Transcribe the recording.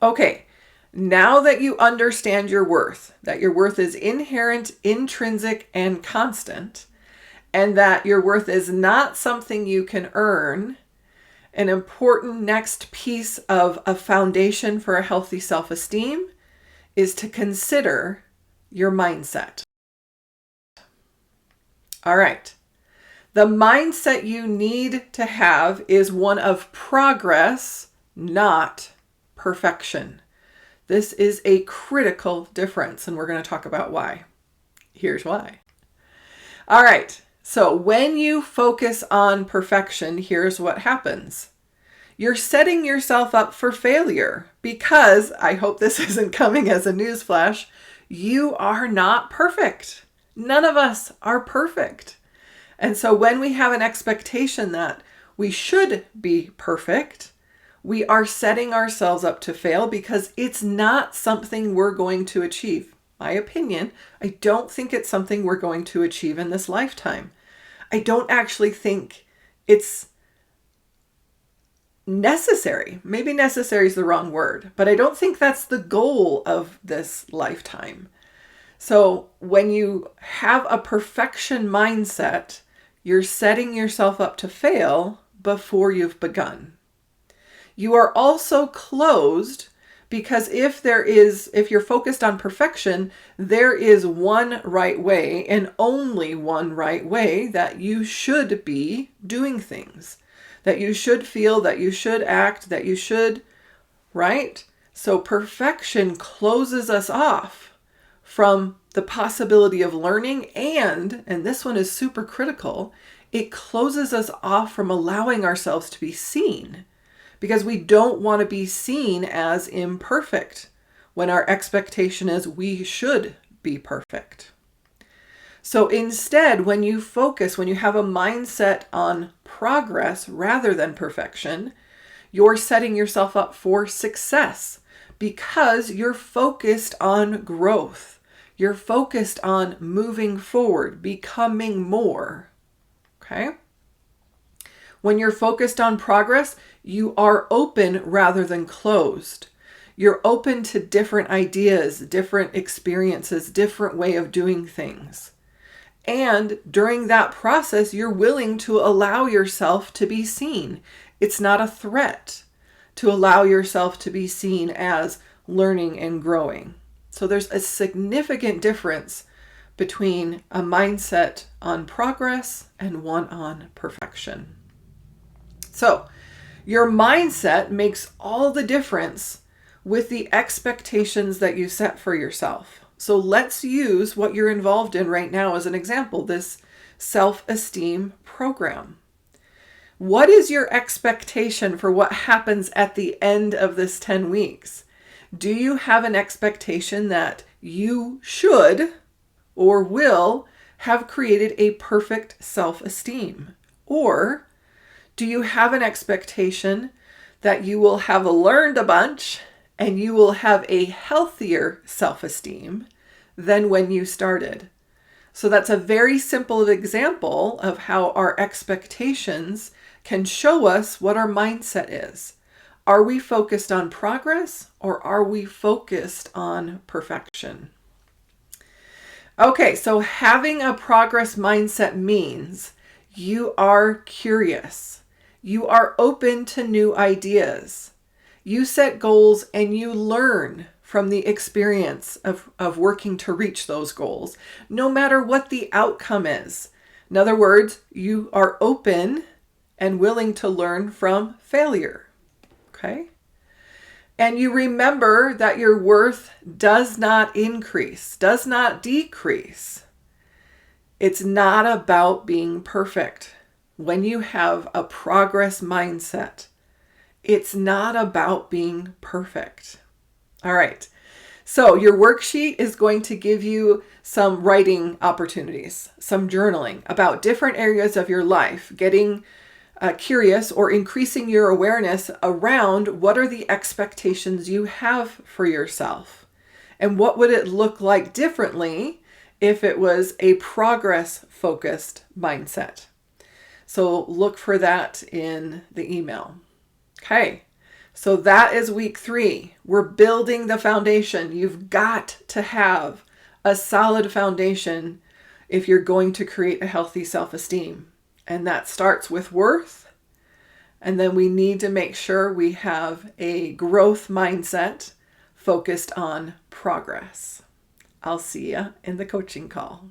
Okay, now that you understand your worth, that your worth is inherent, intrinsic, and constant, and that your worth is not something you can earn, an important next piece of a foundation for a healthy self-esteem is to consider your mindset. All right. The mindset you need to have is one of progress, not perfection. This is a critical difference, and we're going to talk about why. Here's why. All right. So when you focus on perfection, here's what happens. You're setting yourself up for failure because, I hope this isn't coming as a newsflash, you are not perfect. None of us are perfect. And so when we have an expectation that we should be perfect, we are setting ourselves up to fail because it's not something we're going to achieve. My opinion, I don't think it's something we're going to achieve in this lifetime. I don't actually think it's necessary. Maybe necessary is the wrong word, but I don't think that's the goal of this lifetime. So when you have a perfection mindset, you're setting yourself up to fail before you've begun. You are also closed because if you're focused on perfection, there is one right way and only one right way that you should be doing things, that you should feel, that you should act, that you should, right? So perfection closes us off from the possibility of learning, and this one is super critical, it closes us off from allowing ourselves to be seen because we don't want to be seen as imperfect when our expectation is we should be perfect. So instead, when you have a mindset on progress rather than perfection, you're setting yourself up for success because you're focused on growth. You're focused on moving forward, becoming more. Okay? When you're focused on progress, you are open rather than closed. You're open to different ideas, different experiences, different way of doing things. And during that process, you're willing to allow yourself to be seen. It's not a threat to allow yourself to be seen as learning and growing. So there's a significant difference between a mindset on progress and one on perfection. So your mindset makes all the difference with the expectations that you set for yourself. So let's use what you're involved in right now as an example, this self-esteem program. What is your expectation for what happens at the end of this 10 weeks? Do you have an expectation that you should or will have created a perfect self-esteem? Or do you have an expectation that you will have learned a bunch and you will have a healthier self-esteem than when you started? So that's a very simple example of how our expectations can show us what our mindset is. Are we focused on progress or are we focused on perfection? Okay, so having a progress mindset means you are curious. You are open to new ideas. You set goals and you learn from the experience of working to reach those goals, no matter what the outcome is. In other words, you are open and willing to learn from failure. Okay? And you remember that your worth does not increase, does not decrease. It's not about being perfect. When you have a progress mindset, it's not about being perfect. All right. So your worksheet is going to give you some writing opportunities, some journaling about different areas of your life, getting curious or increasing your awareness around what are the expectations you have for yourself and what would it look like differently if it was a progress-focused mindset. So look for that in the email. Okay, So that is week 3. We're building the foundation. You've got to have a solid foundation if you're going to create a healthy self-esteem. And that starts with worth. And then we need to make sure we have a growth mindset focused on progress. I'll see you in the coaching call.